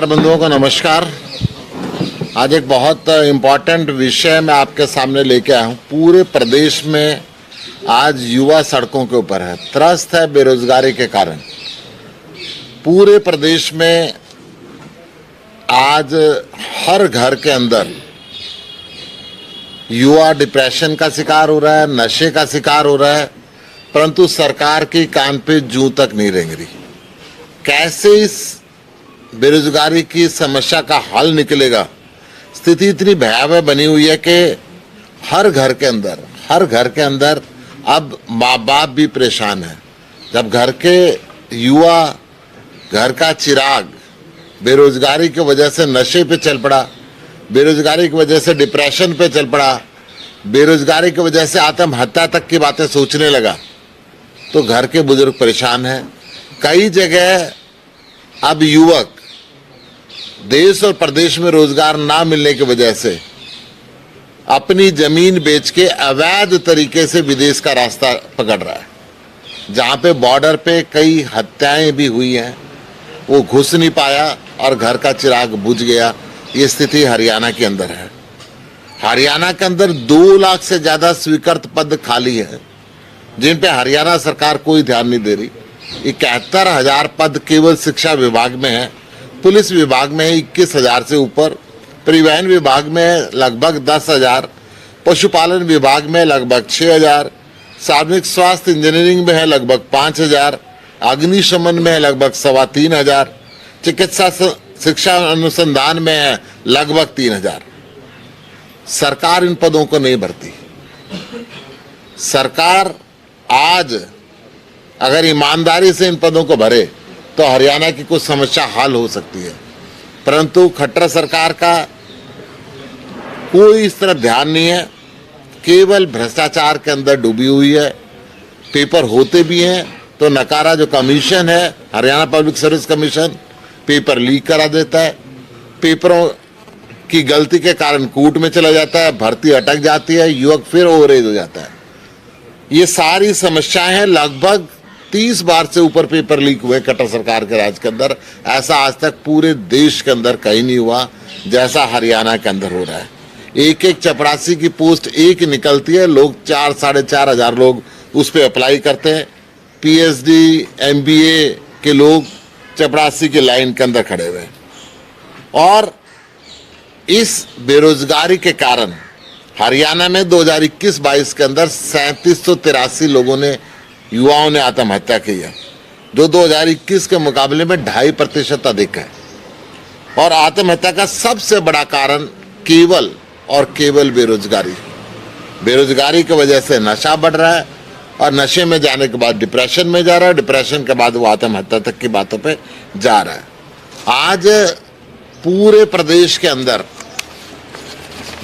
बंधुओं को नमस्कार। आज एक बहुत इम्पोर्टेंट विषय मैं आपके सामने लेके आया हूँ। पूरे प्रदेश में आज युवा सड़कों के ऊपर है, त्रस्त है बेरोजगारी के कारण। पूरे प्रदेश में आज हर घर के अंदर युवा डिप्रेशन का शिकार हो रहा है, नशे का शिकार हो रहा है, परंतु सरकार की कान पे जूं तक नहीं रेंग रही। कैसे इस बेरोजगारी की समस्या का हल निकलेगा? स्थिति इतनी भयावह बनी हुई है कि हर घर के अंदर अब माँ बाप भी परेशान है। जब घर के युवा, घर का चिराग बेरोजगारी की वजह से नशे पे चल पड़ा, बेरोजगारी की वजह से डिप्रेशन पे चल पड़ा, बेरोजगारी की वजह से आत्महत्या तक की बातें सोचने लगा, तो घर के बुजुर्ग परेशान हैं। कई जगह अब युवक देश और प्रदेश में रोजगार ना मिलने की वजह से अपनी जमीन बेच के अवैध तरीके से विदेश का रास्ता पकड़ रहा है। जहां पे बॉर्डर पे कई हत्याएं भी हुई हैं, वो घुस नहीं पाया और घर का चिराग बुझ गया। ये स्थिति हरियाणा के अंदर है। हरियाणा के अंदर 2 लाख से ज्यादा स्वीकृत पद खाली है, जिन पे हरियाणा सरकार कोई ध्यान नहीं दे रही। 71,000 पद केवल शिक्षा विभाग में है, पुलिस विभाग में है 21,000 से ऊपर, परिवहन विभाग में लगभग 10,000, पशुपालन विभाग में लगभग 6,000, सार्वजनिक स्वास्थ्य इंजीनियरिंग में है लगभग 5,000, अग्निशमन में है लगभग 3,25,000, चिकित्सा शिक्षा अनुसंधान में है लगभग 3,000। सरकार इन पदों को नहीं भरती। सरकार आज अगर ईमानदारी से इन पदों को भरे तो हरियाणा की कुछ समस्या हल हो सकती है, परंतु खट्टर सरकार का कोई इस तरफ ध्यान नहीं है। केवल भ्रष्टाचार के अंदर डूबी हुई है। पेपर होते भी हैं तो नकारा जो कमीशन है, Haryana public service commission, paper leak करा देता है। पेपरों की गलती के कारण कूट में चला जाता है, भर्ती अटक जाती है, युवक फिर ओवरेज हो जाता है। ये सारी समस्याएं हैं। लगभग 30 बार से ऊपर पेपर लीक हुए खट्टर सरकार के राज के अंदर। ऐसा आज तक पूरे देश के अंदर कहीं नहीं हुआ जैसा हरियाणा के अंदर हो रहा है। एक चपरासी की पोस्ट एक निकलती है, लोग 4-4.5 हजार लोग उस पर अप्लाई करते हैं। पीएचडी MBA के लोग चपरासी की लाइन के अंदर खड़े हुए। और इस बेरोजगारी के कारण हरियाणा में 2021-22 के अंदर 3783 लोगों ने, युवाओं ने आत्महत्या की है, जो 2021 के मुकाबले में 2.5% अधिक है। और आत्महत्या का सबसे बड़ा कारण केवल और केवल बेरोजगारी की वजह से नशा बढ़ रहा है, और नशे में जाने के बाद डिप्रेशन में जा रहा है, डिप्रेशन के बाद वो आत्महत्या तक की बातों पे जा रहा है। आज पूरे प्रदेश के अंदर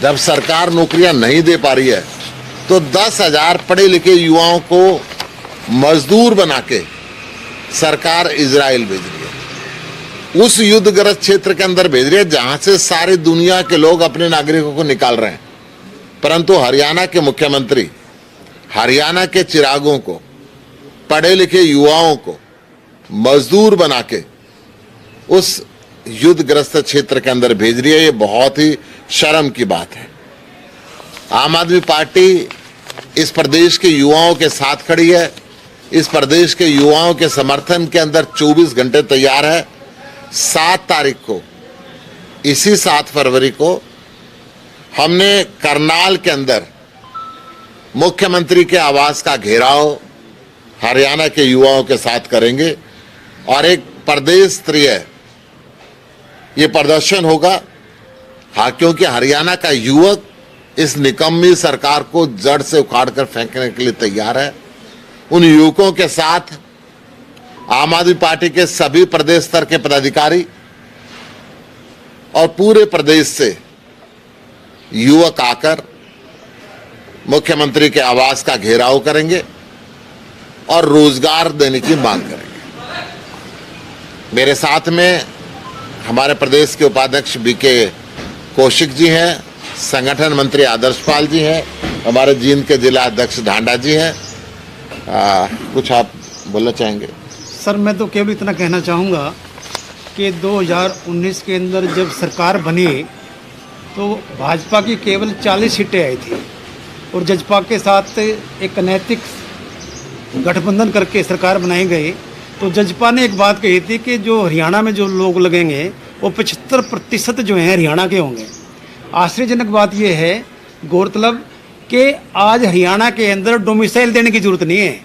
जब सरकार नौकरियां नहीं दे पा रही है तो 10,000 पढ़े लिखे युवाओं को मजदूर बना के सरकार इजराइल भेज रही है। उस युद्धग्रस्त क्षेत्र के अंदर भेज रही है जहां से सारी दुनिया के लोग अपने नागरिकों को निकाल रहे हैं। परंतु हरियाणा के मुख्यमंत्री हरियाणा के चिरागों को, पढ़े लिखे युवाओं को मजदूर बना के उस युद्धग्रस्त क्षेत्र के अंदर भेज रही है। ये बहुत ही शर्म की बात है। आम आदमी पार्टी इस प्रदेश के युवाओं के साथ खड़ी है। इस प्रदेश के युवाओं के समर्थन के अंदर 24 घंटे तैयार है। 7 तारीख को, इसी 7 फरवरी को हमने करनाल के अंदर मुख्यमंत्री के आवास का घेराव हरियाणा के युवाओं के साथ करेंगे और एक प्रदेश स्तरीय ये प्रदर्शन होगा। हाँ, क्योंकि हरियाणा का युवक इस निकम्मी सरकार को जड़ से उखाड़ कर फेंकने के लिए तैयार है। उन युवकों के साथ आम आदमी पार्टी के सभी प्रदेश स्तर के पदाधिकारी और पूरे प्रदेश से युवक आकर मुख्यमंत्री के आवास का घेराव करेंगे और रोजगार देने की मांग करेंगे। मेरे साथ में हमारे प्रदेश के उपाध्यक्ष BK कौशिक जी हैं, संगठन मंत्री आदर्शपाल जी हैं, हमारे जींद के जिला अध्यक्ष ढांडा जी हैं। कुछ आप बोलना चाहेंगे? सर, मैं तो केवल इतना कहना चाहूँगा कि 2019 के अंदर जब सरकार बनी तो भाजपा की केवल 40 सीटें आई थी और जजपा के साथ एक अनैतिक गठबंधन करके सरकार बनाई गई। तो जजपा ने एक बात कही थी कि जो हरियाणा में जो लोग लगेंगे वो 75% जो हैं हरियाणा के होंगे। आश्चर्यजनक बात यह है, गौरतलब कि आज हरियाणा के अंदर डोमिसाइल देने की जरूरत नहीं है।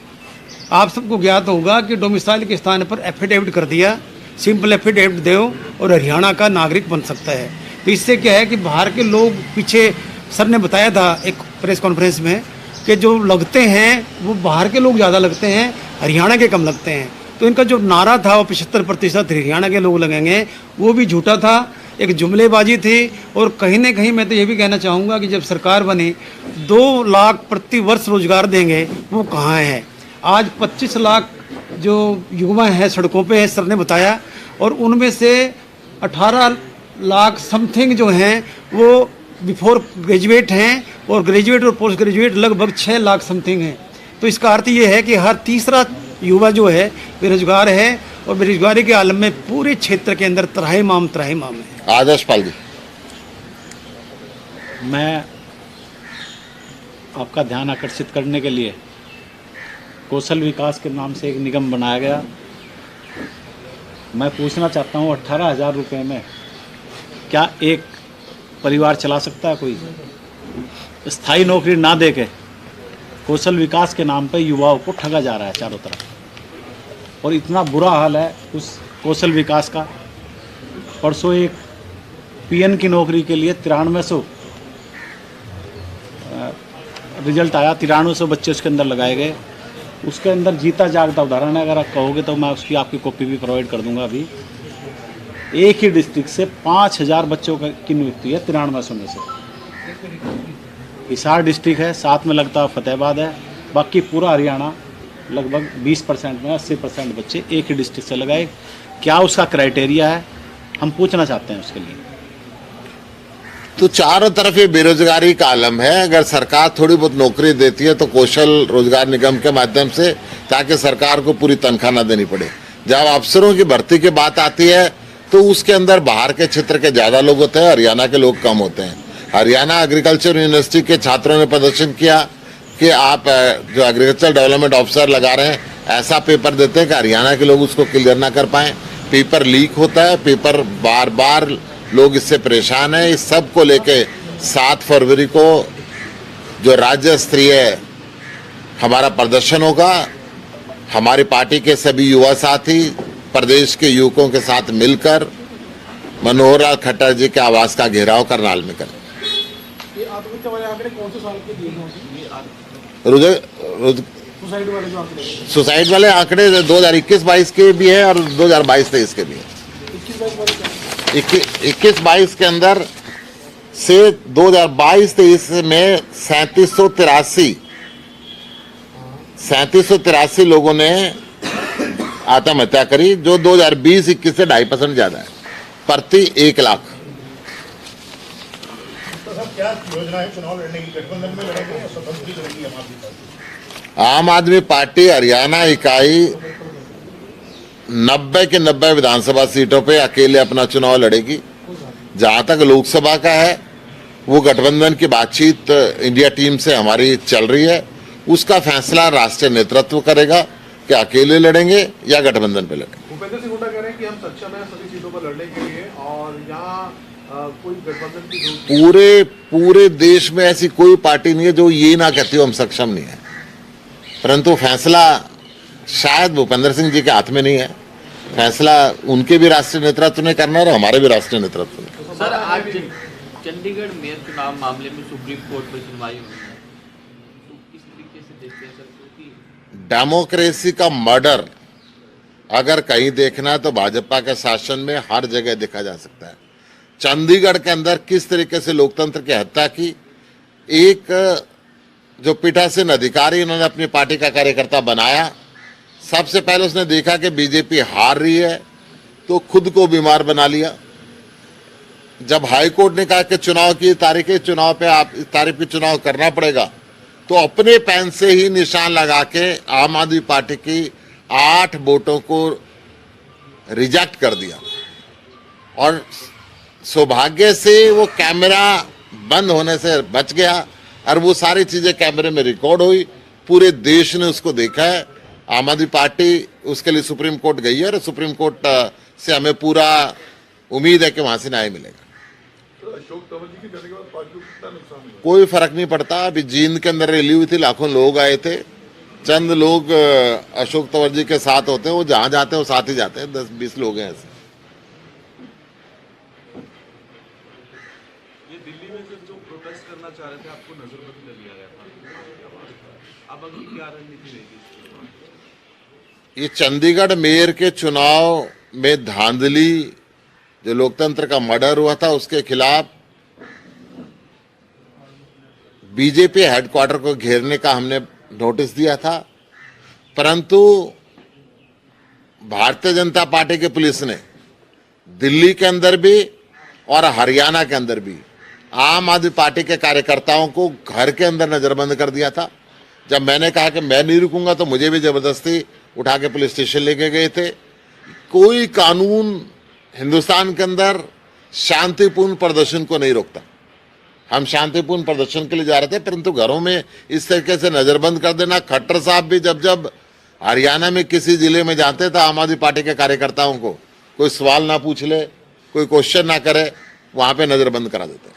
आप सबको ज्ञात होगा कि डोमिसाइल के स्थान पर एफिडेविट कर दिया, सिंपल एफिडेविट दो और हरियाणा का नागरिक बन सकता है। तो इससे क्या है कि बाहर के लोग, पीछे सर ने बताया था एक प्रेस कॉन्फ्रेंस में कि जो लगते हैं वो बाहर के लोग ज़्यादा लगते हैं, हरियाणा के कम लगते हैं। तो इनका जो नारा था वो 75% हरियाणा के लोग लगेंगे, वो भी झूठा था, एक जुमलेबाजी थी। और कहीं ना कहीं मैं तो ये भी कहना चाहूँगा कि जब सरकार बनी 2 लाख प्रति वर्ष रोजगार देंगे, वो कहाँ है? आज 25 लाख जो युवा हैं सड़कों पे हैं, सर ने बताया, और उनमें से 18 लाख समथिंग जो हैं वो बिफोर ग्रेजुएट हैं और ग्रेजुएट और पोस्ट ग्रेजुएट लगभग 6 लाख समथिंग हैं। तो इसका अर्थ ये है कि हर तीसरा युवा जो है बेरोजगार है और बेरोजगारी के आलम में पूरे क्षेत्र के अंदर त्राहिमाम है। आदर्श पाल जी, मैं आपका ध्यान आकर्षित करने के लिए कौशल विकास के नाम से एक निगम बनाया गया। मैं पूछना चाहता हूँ 18,000 रुपये में क्या एक परिवार चला सकता है कोई? स्थायी नौकरी ना दे के कौशल विकास के नाम पे युवाओं को ठगा जा रहा है चारों तरफ, और इतना बुरा हाल है उस कौशल विकास का। परसों एक पीएन की नौकरी के लिए 9300 रिजल्ट आया, 9300 बच्चे उसके अंदर लगाए गए। उसके अंदर जीता जागता उदाहरण है, अगर आप कहोगे तो मैं उसकी आपकी कॉपी भी प्रोवाइड कर दूंगा। अभी एक ही डिस्ट्रिक्ट से 5000 बच्चों की नियुक्ति है 9300 में से। हिसार डिस्ट्रिक्ट है, साथ में लगता फतेहाबाद है, बाकी पूरा हरियाणा लगभग 20% में 80% बच्चे एक ही डिस्ट्रिक्ट से लगाए। क्या उसका क्राइटेरिया है, हम पूछना चाहते हैं उसके लिए। तो चारों तरफ ये बेरोजगारी का आलम है। अगर सरकार थोड़ी बहुत नौकरी देती है तो कौशल रोजगार निगम के माध्यम से, ताकि सरकार को पूरी तनख्वाह ना देनी पड़े। जब अफसरों की भर्ती की बात आती है तो उसके अंदर बाहर के क्षेत्र के ज्यादा लोग होते हैं, हरियाणा के लोग कम होते हैं। हरियाणा एग्रीकल्चर यूनिवर्सिटी के छात्रों ने प्रदर्शन किया कि आप जो एग्रीकल्चर डेवलपमेंट ऑफिसर लगा रहे हैं, ऐसा पेपर देते हैं कि हरियाणा के लोग उसको क्लियर ना कर पाए। पेपर लीक होता है, पेपर बार बार लोग इससे परेशान हैं। इस सब को लेके 7 फरवरी को जो राज्य स्तरीय हमारा प्रदर्शन होगा, हमारी पार्टी के सभी युवा साथी प्रदेश के युवकों के साथ मिलकर मनोहर लाल खट्टर जी के आवास का घेराव करनाल में करें। सुसाइड वाले आंकड़े 2021-22 के भी है और 2022-23 के भी है। 21-22 के अंदर से 2022-23 में 3783 लोगों ने आत्महत्या करी, जो 2020-21 से 2.5% ज्यादा है प्रति 1 लाख। क्या योजना है चुनाव लड़ने की? गठबंधन में लड़ेंगे या स्वतंत्र लड़ेंगी आम आदमी पार्टी? आम आदमी पार्टी हरियाणा इकाई 90 के 90 विधानसभा सीटों पे अकेले अपना चुनाव लड़ेगी। जहां तक लोकसभा का है वो गठबंधन की बातचीत इंडिया टीम से हमारी चल रही है, उसका फैसला राष्ट्रीय नेतृत्व करेगा कि अकेले लड़ेंगे या गठबंधन पे लड़ेंगे। भूपेंद्र सिंह हुड्डा कह रहे हैं कि हम सक्षम हैं सभी सीटों पर लड़ने के लिए और यहाँ कोई गठबंधन की पूरे देश में ऐसी कोई पार्टी नहीं है जो ये ना कहती हो हम सक्षम नहीं है, परंतु फैसला शायद भूपेंद्र सिंह जी के हाथ में नहीं है। फैसला उनके भी राष्ट्रीय नेतृत्व ने करना है और हमारे भी राष्ट्रीय नेतृत्व ने। सर, आज चंडीगढ़ मेयर चुनाव मामले में सुप्रीम कोर्ट में सुनवाई हुई है, तो किस तरीके से देखते हैं सर? क्योंकि डेमोक्रेसी का मर्डर अगर कहीं देखना है तो भाजपा के शासन में हर जगह देखा जा सकता है। चंडीगढ़ के अंदर किस तरीके से लोकतंत्र की हत्या की, एक जो पीठासीन अधिकारी उन्होंने अपनी पार्टी का कार्यकर्ता बनाया, सबसे पहले उसने देखा कि बीजेपी हार रही है तो खुद को बीमार बना लिया। जब हाई कोर्ट ने कहा कि चुनाव की तारीख है, चुनाव पे आप इस तारीख पे चुनाव करना पड़ेगा, तो अपने पेन से ही निशान लगा के आम आदमी पार्टी की 8 वोटों को रिजेक्ट कर दिया। और सौभाग्य से वो कैमरा बंद होने से बच गया और वो सारी चीजें कैमरे में रिकॉर्ड हुई, पूरे देश ने उसको देखा है। आम आदमी पार्टी उसके लिए सुप्रीम कोर्ट गई है और सुप्रीम कोर्ट से हमें पूरा उम्मीद है कि वहां से न्याय मिलेगा। तो अशोक तंवर जी के जाने के बाद पार्टी को कितना नुकसान हुआ? कोई फर्क नहीं पड़ता। अभी जींद के अंदर रैली हुई थी, लाखों लोग आए थे। चंद लोग अशोक तंवर जी के साथ होते हैं, वो जहां जाते हैं वो साथ ही जाते हैं। 10-20 लोग हैं ऐसे। ये दिल्ली में जो प्रोटेस्ट करना चाह रहे थे, आपको नजरबंद कर लिया गया था, अब अगली क्या रणनीति रहेगी? ये चंडीगढ़ मेयर के चुनाव में धांधली, जो लोकतंत्र का मर्डर हुआ था, उसके खिलाफ बीजेपी हेडक्वार्टर को घेरने का हमने नोटिस दिया था, परंतु भारतीय जनता पार्टी की पुलिस ने दिल्ली के अंदर भी और हरियाणा के अंदर भी आम आदमी पार्टी के कार्यकर्ताओं को घर के अंदर नजरबंद कर दिया था। जब मैंने कहा कि मैं नहीं रुकूंगा तो मुझे भी जबरदस्ती उठा के पुलिस स्टेशन लेके गए थे। कोई कानून हिंदुस्तान के अंदर शांतिपूर्ण प्रदर्शन को नहीं रोकता। हम शांतिपूर्ण प्रदर्शन के लिए जा रहे थे, परंतु घरों में इस तरीके से नजरबंद कर देना। खट्टर साहब भी जब हरियाणा में किसी जिले में जाते थे, आम आदमी पार्टी के कार्यकर्ताओं को कोई सवाल ना पूछ ले, कोई क्वेश्चन ना करे, वहां पे नजरबंद करा देते।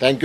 Thank you.